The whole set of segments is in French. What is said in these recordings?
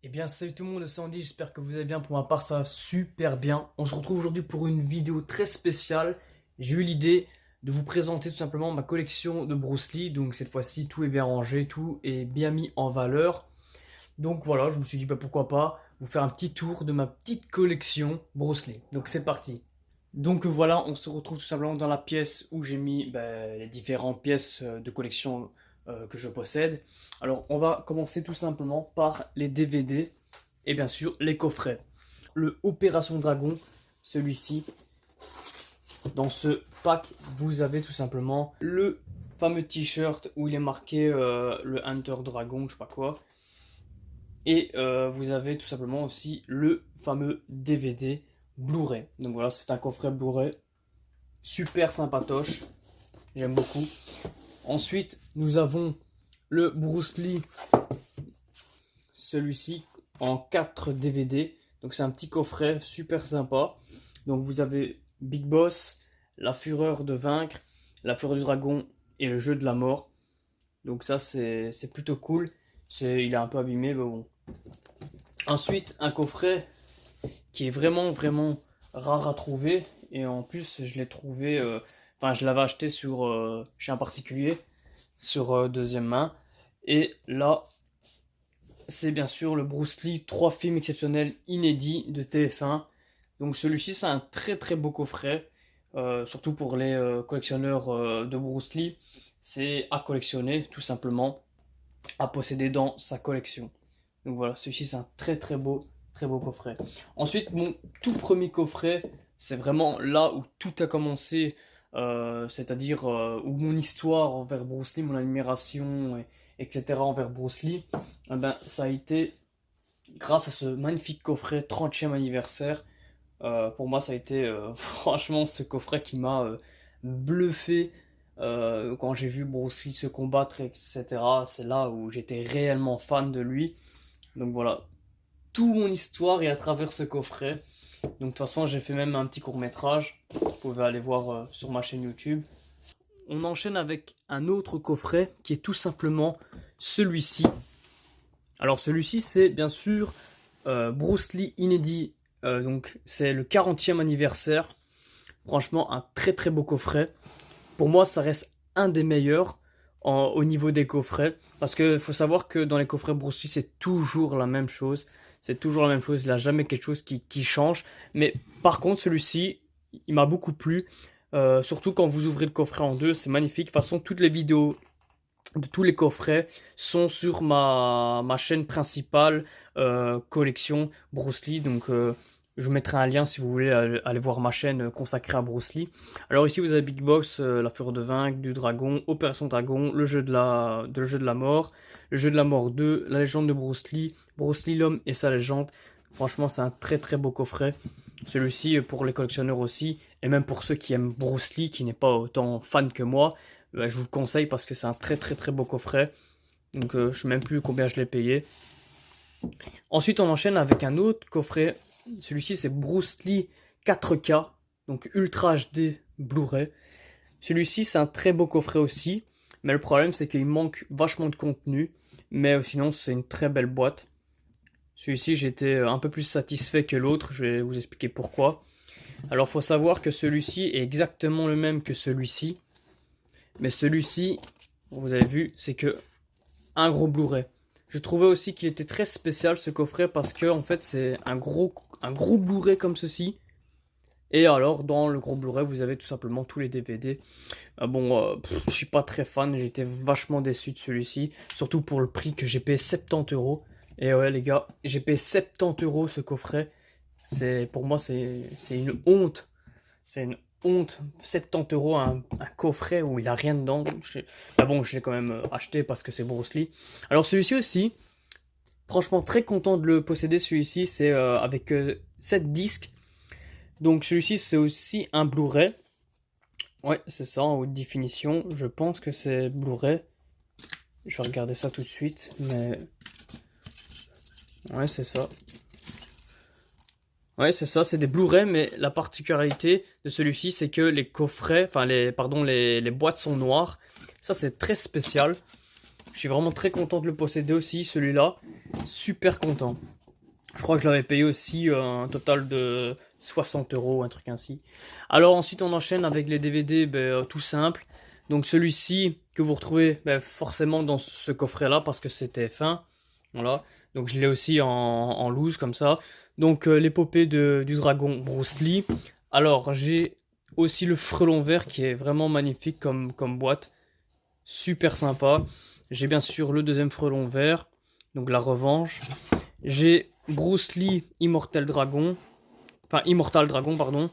Eh bien salut tout le monde, c'est Andy, j'espère que vous allez bien. Pour ma part ça va super bien. On se retrouve aujourd'hui pour une vidéo très spéciale. J'ai eu l'idée de vous présenter tout simplement ma collection de Bruce Lee. Donc cette fois-ci tout est bien rangé, tout est bien mis en valeur. Donc voilà, je me suis dit pourquoi pas vous faire un petit tour de ma petite collection Bruce Lee. Donc c'est parti. Donc voilà, on se retrouve tout simplement dans la pièce où j'ai mis les différentes pièces de collection que je possède. Alors on va commencer tout simplement par les DVD et bien sûr les coffrets. Le Opération Dragon, celui-ci. Dans ce pack, vous avez tout simplement le fameux t-shirt où il est marqué le Hunter Dragon, je sais pas quoi. Et vous avez tout simplement aussi le fameux DVD Blu-ray. Donc voilà, c'est un coffret Blu-ray super sympatoche, j'aime beaucoup. Ensuite, nous avons le Bruce Lee, celui-ci en 4 DVD. Donc c'est un petit coffret super sympa. Donc vous avez Big Boss, La Fureur de Vaincre, La Fureur du Dragon et Le Jeu de la Mort. Donc ça c'est plutôt cool. Il est un peu abîmé, mais bon. Ensuite, un coffret qui est vraiment rare à trouver. Et en plus, je l'ai trouvé, je l'avais acheté chez un particulier, sur deuxième main. Et là, c'est bien sûr le Bruce Lee, 3 films exceptionnels inédits de TF1. Donc celui-ci, c'est un très beau coffret, surtout pour les collectionneurs de Bruce Lee. C'est à collectionner, tout simplement, à posséder dans sa collection. Donc voilà, celui-ci, c'est un très beau coffret. Ensuite, mon tout premier coffret, c'est vraiment là où tout a commencé, c'est-à-dire où mon histoire envers Bruce Lee, mon admiration, etc. envers Bruce Lee, ça a été grâce à ce magnifique coffret 30e anniversaire. Pour moi, ça a été franchement ce coffret qui m'a bluffé quand j'ai vu Bruce Lee se combattre, etc. C'est là où j'étais réellement fan de lui. Donc voilà, toute mon histoire est à travers ce coffret. Donc de toute façon, j'ai fait même un petit court-métrage. Vous pouvez aller voir sur ma chaîne YouTube. On enchaîne avec un autre coffret qui est tout simplement celui-ci. Alors celui-ci, c'est bien sûr Bruce Lee inédit. Donc c'est le 40e anniversaire. Franchement, un très beau coffret. Pour moi, ça reste un des meilleurs au niveau des coffrets. Parce qu'il faut savoir que dans les coffrets Bruce Lee, c'est toujours la même chose. C'est toujours la même chose. Il n'y a jamais quelque chose qui change. Mais par contre, celui-ci, il m'a beaucoup plu. Surtout quand vous ouvrez le coffret en deux, c'est magnifique. De toute façon, toutes les vidéos de tous les coffrets sont sur ma chaîne principale collection Bruce Lee. Donc je vous mettrai un lien si vous voulez aller voir ma chaîne consacrée à Bruce Lee. Alors ici vous avez Big Boss, La Fureur de Vaincre, du Dragon, Opération Dragon, le jeu de la mort, le jeu de la mort 2, la légende de Bruce Lee l'homme et sa légende. Franchement c'est un très beau coffret. Celui-ci pour les collectionneurs aussi, et même pour ceux qui aiment Bruce Lee, qui n'est pas autant fan que moi, je vous le conseille parce que c'est un très beau coffret. Donc je ne sais même plus combien je l'ai payé. Ensuite on enchaîne avec un autre coffret. Celui-ci c'est Bruce Lee 4K, donc Ultra HD Blu-ray. Celui-ci c'est un très beau coffret aussi, mais le problème c'est qu'il manque vachement de contenu. Mais sinon c'est une très belle boîte. Celui-ci j'étais un peu plus satisfait que l'autre, je vais vous expliquer pourquoi. Alors il faut savoir que celui-ci est exactement le même que celui-ci. Mais celui-ci, vous avez vu, c'est que un gros Blu-ray. Je trouvais aussi qu'il était très spécial ce coffret parce que en fait c'est un gros Blu-ray comme ceci. Et alors dans le gros Blu-ray vous avez tout simplement tous les DVD. Je suis pas très fan, j'étais vachement déçu de celui-ci. Surtout pour le prix que j'ai payé 70 euros. Et ouais les gars, j'ai payé 70 euros ce coffret. Pour moi c'est une honte. C'est une honte, 70 euros un coffret où il a rien dedans. Je l'ai quand même acheté parce que c'est Bruce Lee. Alors celui-ci aussi, franchement très content de le posséder. Celui-ci c'est avec 7 disques. Donc celui-ci c'est aussi un Blu-ray. Ouais c'est ça en haute définition. Je pense que c'est Blu-ray. Je vais regarder ça tout de suite. Mais ouais c'est ça. Ouais, c'est ça, c'est des Blu-ray, mais la particularité de celui-ci, c'est que les coffrets, les boîtes sont noires. Ça, c'est très spécial. Je suis vraiment très content de le posséder aussi, celui-là. Super content. Je crois que je l'avais payé aussi un total de 60 €, un truc ainsi. Alors ensuite on enchaîne avec les DVD tout simple. Donc celui-ci que vous retrouvez forcément dans ce coffret-là parce que c'était fin. Voilà. Donc je l'ai aussi en loose comme ça. Donc l'épopée du dragon Bruce Lee. Alors j'ai aussi le frelon vert qui est vraiment magnifique comme boîte. Super sympa. J'ai bien sûr le deuxième frelon vert. Donc la revanche. J'ai Bruce Lee Immortal Dragon. Enfin, Immortal Dragon, pardon.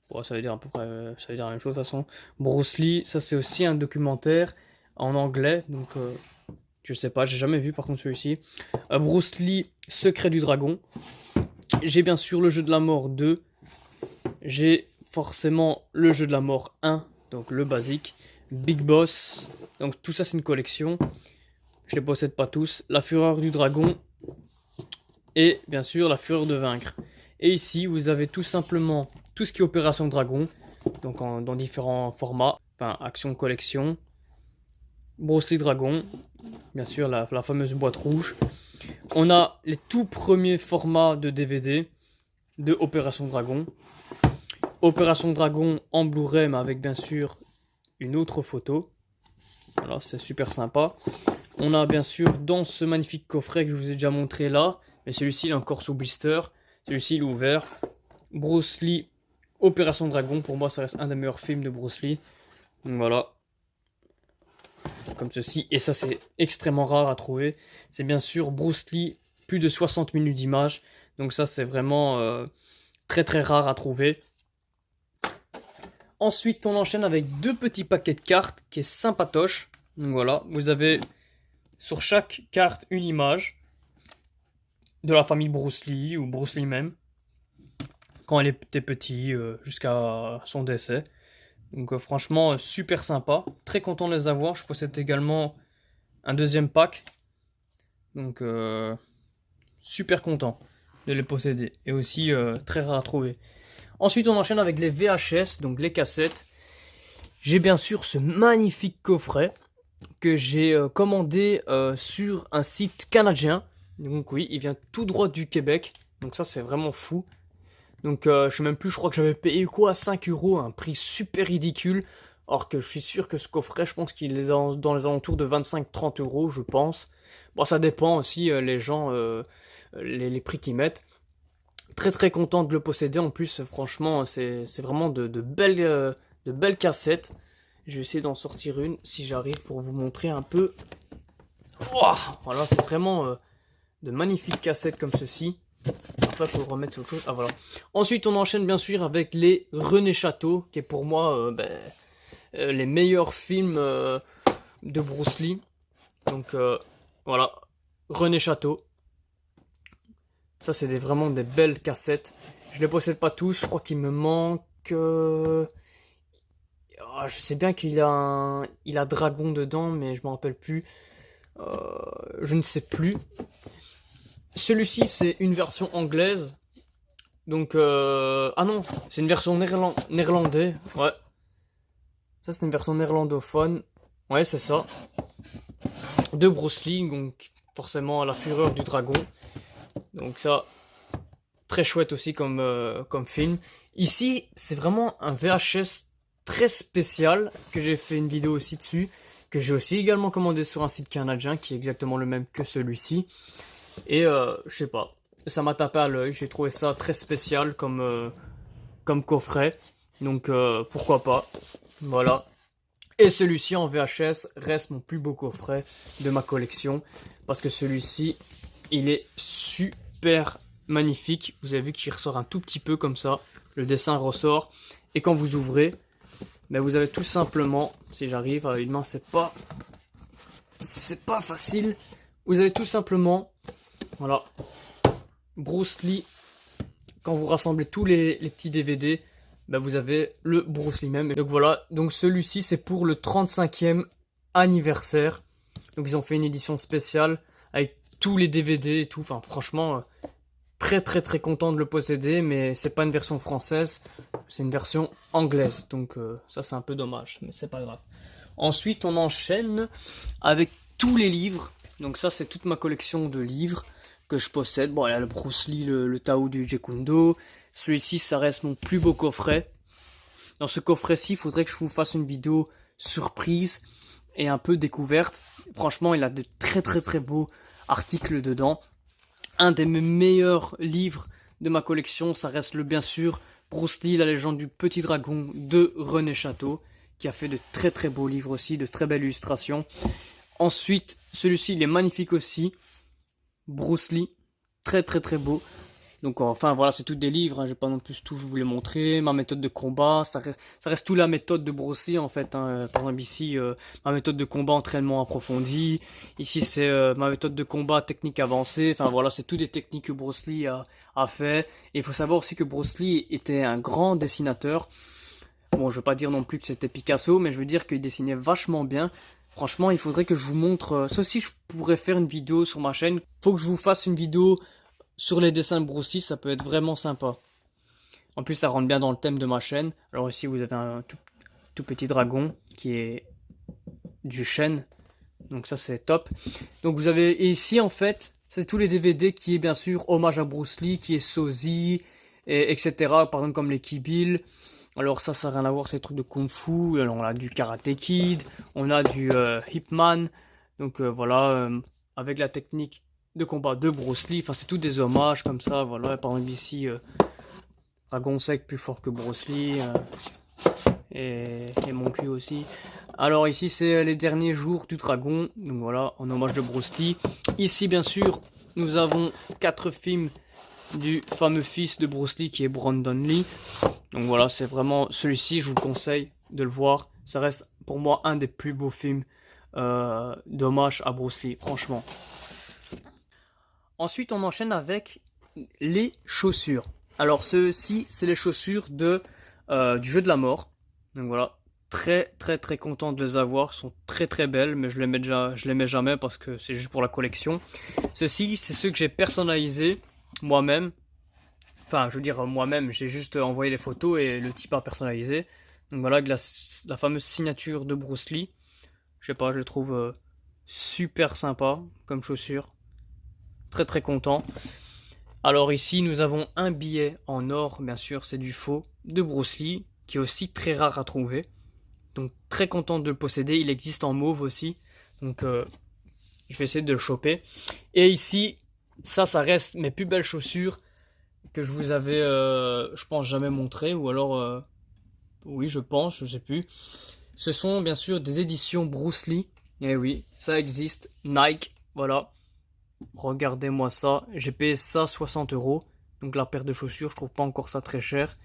Bon, ça veut dire à peu près, ça veut dire la même chose de toute façon. Bruce Lee, ça c'est aussi un documentaire en anglais. Donc, je sais pas, j'ai jamais vu par contre celui-ci. Bruce Lee, Secret du Dragon. J'ai bien sûr le jeu de la mort 2. J'ai forcément le jeu de la mort 1. Donc le basique. Big Boss. Donc tout ça c'est une collection. Je les possède pas tous. La Fureur du Dragon. Et bien sûr la Fureur de Vaincre. Et ici vous avez tout simplement tout ce qui est Opération Dragon. Donc dans différents formats. Enfin action collection. Bruce Lee Dragon. Bien sûr la fameuse boîte rouge. On a les tout premiers formats de DVD de Opération Dragon. Opération Dragon en Blu-ray mais avec bien sûr une autre photo. Alors c'est super sympa. On a bien sûr dans ce magnifique coffret que je vous ai déjà montré là. Mais celui-ci il est encore sous blister. Celui-ci il est ouvert. Bruce Lee, Opération Dragon. Pour moi ça reste un des meilleurs films de Bruce Lee. Donc voilà. Comme ceci. Et ça c'est extrêmement rare à trouver. C'est bien sûr Bruce Lee, plus de 60 minutes d'image. Donc ça c'est vraiment très très rare à trouver. Ensuite on enchaîne avec deux petits paquets de cartes qui est sympatoche. Donc voilà. Vous avez sur chaque carte une image de la famille Bruce Lee ou Bruce Lee même. Quand elle était petite jusqu'à son décès. Donc franchement super sympa, très content de les avoir. Je possède également un deuxième pack. Donc super content de les posséder. Et aussi très rare à trouver. Ensuite on enchaîne avec les VHS, donc les cassettes. J'ai bien sûr ce magnifique coffret que j'ai commandé sur un site canadien. Donc oui, il vient tout droit du Québec. Donc ça c'est vraiment fou. Donc je sais même plus, je crois que j'avais payé quoi, 5 €, un prix super ridicule. Alors que je suis sûr que ce coffret, je pense qu'il est dans les alentours de 25-30 €, je pense. Bon, ça dépend aussi, les gens, les prix qu'ils mettent. Très très content de le posséder, en plus franchement c'est vraiment de belles cassettes. Je vais essayer d'en sortir une si j'arrive pour vous montrer un peu. Oh, voilà, c'est vraiment de magnifiques cassettes comme ceci. Après, il faut le remettre sur autre chose. Ah, voilà. Ensuite, on enchaîne bien sûr avec les René Château, qui est pour moi les meilleurs films de Bruce Lee. Donc, voilà. René Château. Ça, c'est vraiment des belles cassettes. Je les possède pas tous. Je crois qu'il me manque... je sais bien qu'il a il a Dragon dedans, mais je me rappelle plus. Je ne sais plus. Celui-ci, c'est une version anglaise. Donc, ah non, c'est une version néerlandais. Ouais. Ça, c'est une version néerlandophone. Ouais, c'est ça. De Bruce Lee, donc forcément à la fureur du dragon. Donc ça, très chouette aussi comme film. Ici, c'est vraiment un VHS très spécial, que j'ai fait une vidéo aussi dessus, que j'ai aussi également commandé sur un site canadien, qui est exactement le même que celui-ci. Et je sais pas, ça m'a tapé à l'œil, j'ai trouvé ça très spécial comme coffret, donc pourquoi pas, voilà. Et celui-ci en VHS reste mon plus beau coffret de ma collection, parce que celui-ci, il est super magnifique. Vous avez vu qu'il ressort un tout petit peu comme ça, le dessin ressort, et quand vous ouvrez, ben vous avez tout simplement, si j'arrive à une main, c'est pas facile, vous avez tout simplement... Voilà, Bruce Lee, quand vous rassemblez tous les petits DVD, ben vous avez le Bruce Lee même. Et donc voilà, donc celui-ci c'est pour le 35e anniversaire. Donc ils ont fait une édition spéciale avec tous les DVD et tout. Enfin franchement, très très très content de le posséder, mais c'est pas une version française, c'est une version anglaise. Donc ça c'est un peu dommage, mais c'est pas grave. Ensuite on enchaîne avec tous les livres. Donc ça, c'est toute ma collection de livres que je possède. Bon, il y a le Bruce Lee, le Tao du Jeet Kune Do. Celui-ci, ça reste mon plus beau coffret. Dans ce coffret-ci, il faudrait que je vous fasse une vidéo surprise et un peu découverte. Franchement, il a de très très très beaux articles dedans. Un des meilleurs livres de ma collection, ça reste bien sûr Bruce Lee, la légende du petit dragon de René Château, qui a fait de très très beaux livres aussi, de très belles illustrations. Ensuite, celui-ci, il est magnifique aussi. Bruce Lee, très très très beau. Donc enfin voilà, c'est tous des livres, hein, je vais pas non plus tout vous les montrer. Ma méthode de combat, ça reste tout la méthode de Bruce Lee en fait. Hein. Par exemple ici, ma méthode de combat entraînement approfondi. Ici c'est ma méthode de combat technique avancée. Enfin voilà, c'est tout des techniques que Bruce Lee a fait. Et il faut savoir aussi que Bruce Lee était un grand dessinateur. Bon, je veux pas dire non plus que c'était Picasso, mais je veux dire qu'il dessinait vachement bien. Franchement, il faudrait que je vous montre. Ça aussi, je pourrais faire une vidéo sur ma chaîne. Faut que je vous fasse une vidéo sur les dessins de Bruce Lee, ça peut être vraiment sympa. En plus, ça rentre bien dans le thème de ma chaîne. Alors ici, vous avez un tout petit dragon qui est du chêne. Donc ça, c'est top. Donc vous avez et ici, en fait, c'est tous les DVD qui est bien sûr hommage à Bruce Lee, qui est sosie, etc. Par exemple, comme les Kill Bill. Alors ça n'a rien à voir, c'est des trucs de Kung Fu. Alors on a du Karate Kid, on a du Ip Man. Donc voilà, avec la technique de combat de Bruce Lee, enfin c'est tout des hommages comme ça, voilà, par exemple ici, Dragon Sec plus fort que Bruce Lee, et mon cul aussi. Alors ici c'est les derniers jours du dragon, donc voilà, en hommage de Bruce Lee. Ici bien sûr, nous avons 4 films du fameux fils de Bruce Lee qui est Brandon Lee. Donc voilà, c'est vraiment, celui-ci je vous conseille de le voir, ça reste pour moi un des plus beaux films d'hommage à Bruce Lee, franchement. Ensuite, on enchaîne avec les chaussures. Alors, ceux-ci, c'est les chaussures du jeu de la mort. Donc voilà, très très très content de les avoir. Elles sont très très belles, mais je les mets jamais parce que c'est juste pour la collection. Ceux-ci, c'est ceux que j'ai personnalisés moi-même. Enfin, je veux dire moi-même, j'ai juste envoyé les photos et le type a personnalisé. Donc voilà, avec la fameuse signature de Bruce Lee. Je sais pas, je les trouve super sympa comme chaussures. Très très content. Alors ici nous avons un billet en or, bien sûr c'est du faux, de Bruce Lee, qui est aussi très rare à trouver. Donc très content de le posséder, il existe en mauve aussi. Donc je vais essayer de le choper. Et ici, ça reste mes plus belles chaussures que je vous avais, je pense, jamais montré. Ou alors, oui je pense, je sais plus. Ce sont bien sûr des éditions Bruce Lee. Et oui, ça existe, Nike, voilà. Regardez-moi ça, j'ai payé ça 60 €. Donc la paire de chaussures, je trouve pas encore ça très cher.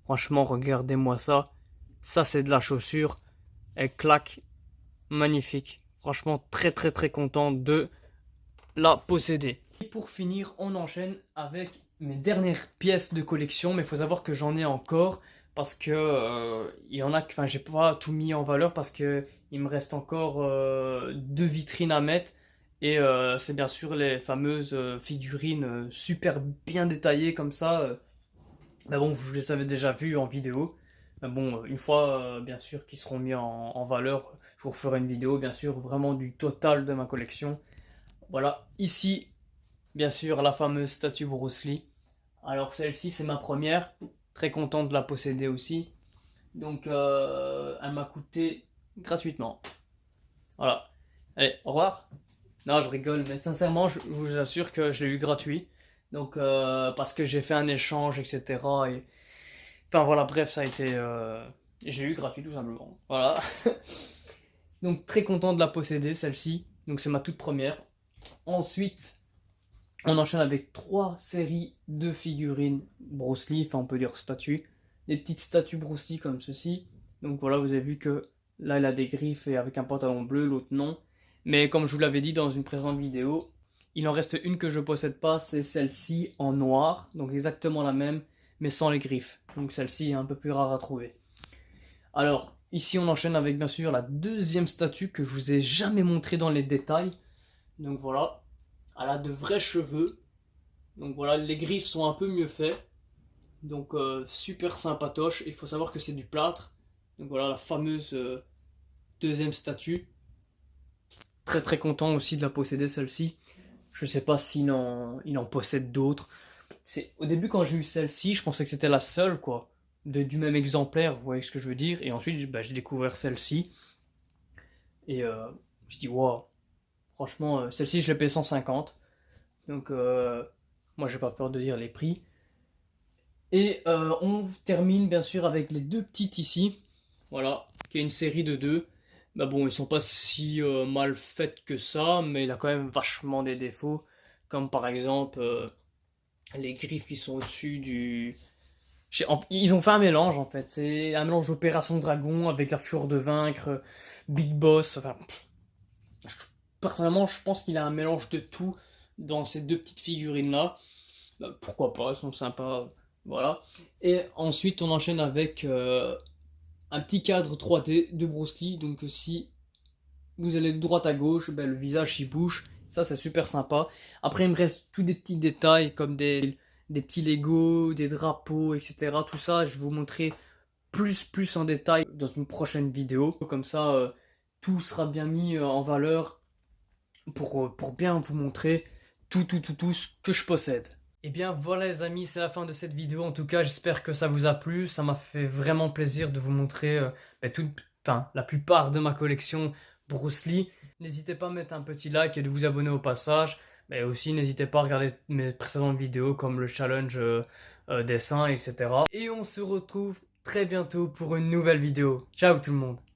Franchement, regardez-moi ça. Ça, c'est de la chaussure. Elle claque. Magnifique. Franchement, très très très content de la posséder. Et pour finir, on enchaîne avec mes dernières pièces de collection. Mais il faut savoir que j'en ai encore. Parce que il y en a que, enfin, j'ai pas tout mis en valeur. Parce que il me reste encore 2 vitrines à mettre. Et c'est bien sûr les fameuses figurines super bien détaillées comme ça. Mais bon, vous les avez déjà vues en vidéo. Mais bon, une fois bien sûr qu'ils seront mis en valeur, je vous referai une vidéo bien sûr vraiment du total de ma collection. Voilà, ici bien sûr la fameuse statue Bruce Lee. Alors celle-ci c'est ma première, très content de la posséder aussi. Donc elle m'a coûté gratuitement. Voilà, allez, au revoir. Non, je rigole, mais sincèrement, je vous assure que je l'ai eu gratuit. Donc, parce que j'ai fait un échange, etc. Et... Enfin, voilà, bref, ça a été... J'ai eu gratuit, tout simplement. Voilà. Donc, très content de la posséder, celle-ci. Donc, c'est ma toute première. Ensuite, on enchaîne avec 3 séries de figurines Bruce Lee. Enfin, on peut dire statues. Des petites statues Bruce Lee comme ceci. Donc, voilà, vous avez vu que là, elle a des griffes et avec un pantalon bleu, l'autre non. Mais comme je vous l'avais dit dans une présente vidéo, il en reste une que je possède pas, c'est celle-ci en noir, donc exactement la même, mais sans les griffes. Donc celle-ci est un peu plus rare à trouver. Alors, ici on enchaîne avec bien sûr la deuxième statue que je vous ai jamais montré dans les détails. Donc voilà, elle a de vrais cheveux. Donc voilà, les griffes sont un peu mieux faites. Donc super sympatoche. Il faut savoir que c'est du plâtre. Donc voilà la fameuse deuxième statue. très très content aussi de la posséder celle-ci. Je sais pas il en possède d'autres. Au début quand j'ai eu celle-ci, je pensais que c'était la seule quoi, du même exemplaire, vous voyez ce que je veux dire. Et ensuite bah, j'ai découvert celle-ci. Et je dis waouh, franchement celle-ci je l'ai payée 150. Donc moi j'ai pas peur de dire les prix. Et on termine bien sûr avec les deux petites ici. Voilà, qui est une série de deux. Bah bon, ils sont pas si mal faites que ça, mais il a quand même vachement des défauts. Comme par exemple les griffes qui sont au-dessus du. Ils ont fait un mélange en fait. C'est un mélange d'Opération Dragon avec la fureur de vaincre, Big Boss. Enfin, personnellement, je pense qu'il a un mélange de tout dans ces deux petites figurines là. Bah, pourquoi pas, elles sont sympas. Voilà. Et ensuite, on enchaîne avec un petit cadre 3D de Bruce Lee. Donc, si vous allez de droite à gauche, ben, le visage il bouge. Ça, c'est super sympa. Après, il me reste tous des petits détails comme des petits Lego, des drapeaux, etc. Tout ça, je vais vous montrer plus en détail dans une prochaine vidéo. Comme ça, tout sera bien mis en valeur pour bien vous montrer tout ce que je possède. Et bien voilà les amis, c'est la fin de cette vidéo. En tout cas, j'espère que ça vous a plu. Ça m'a fait vraiment plaisir de vous montrer la plupart de ma collection Bruce Lee. N'hésitez pas à mettre un petit like et de vous abonner au passage. Mais aussi, n'hésitez pas à regarder mes précédentes vidéos comme le challenge dessin, etc. Et on se retrouve très bientôt pour une nouvelle vidéo. Ciao tout le monde!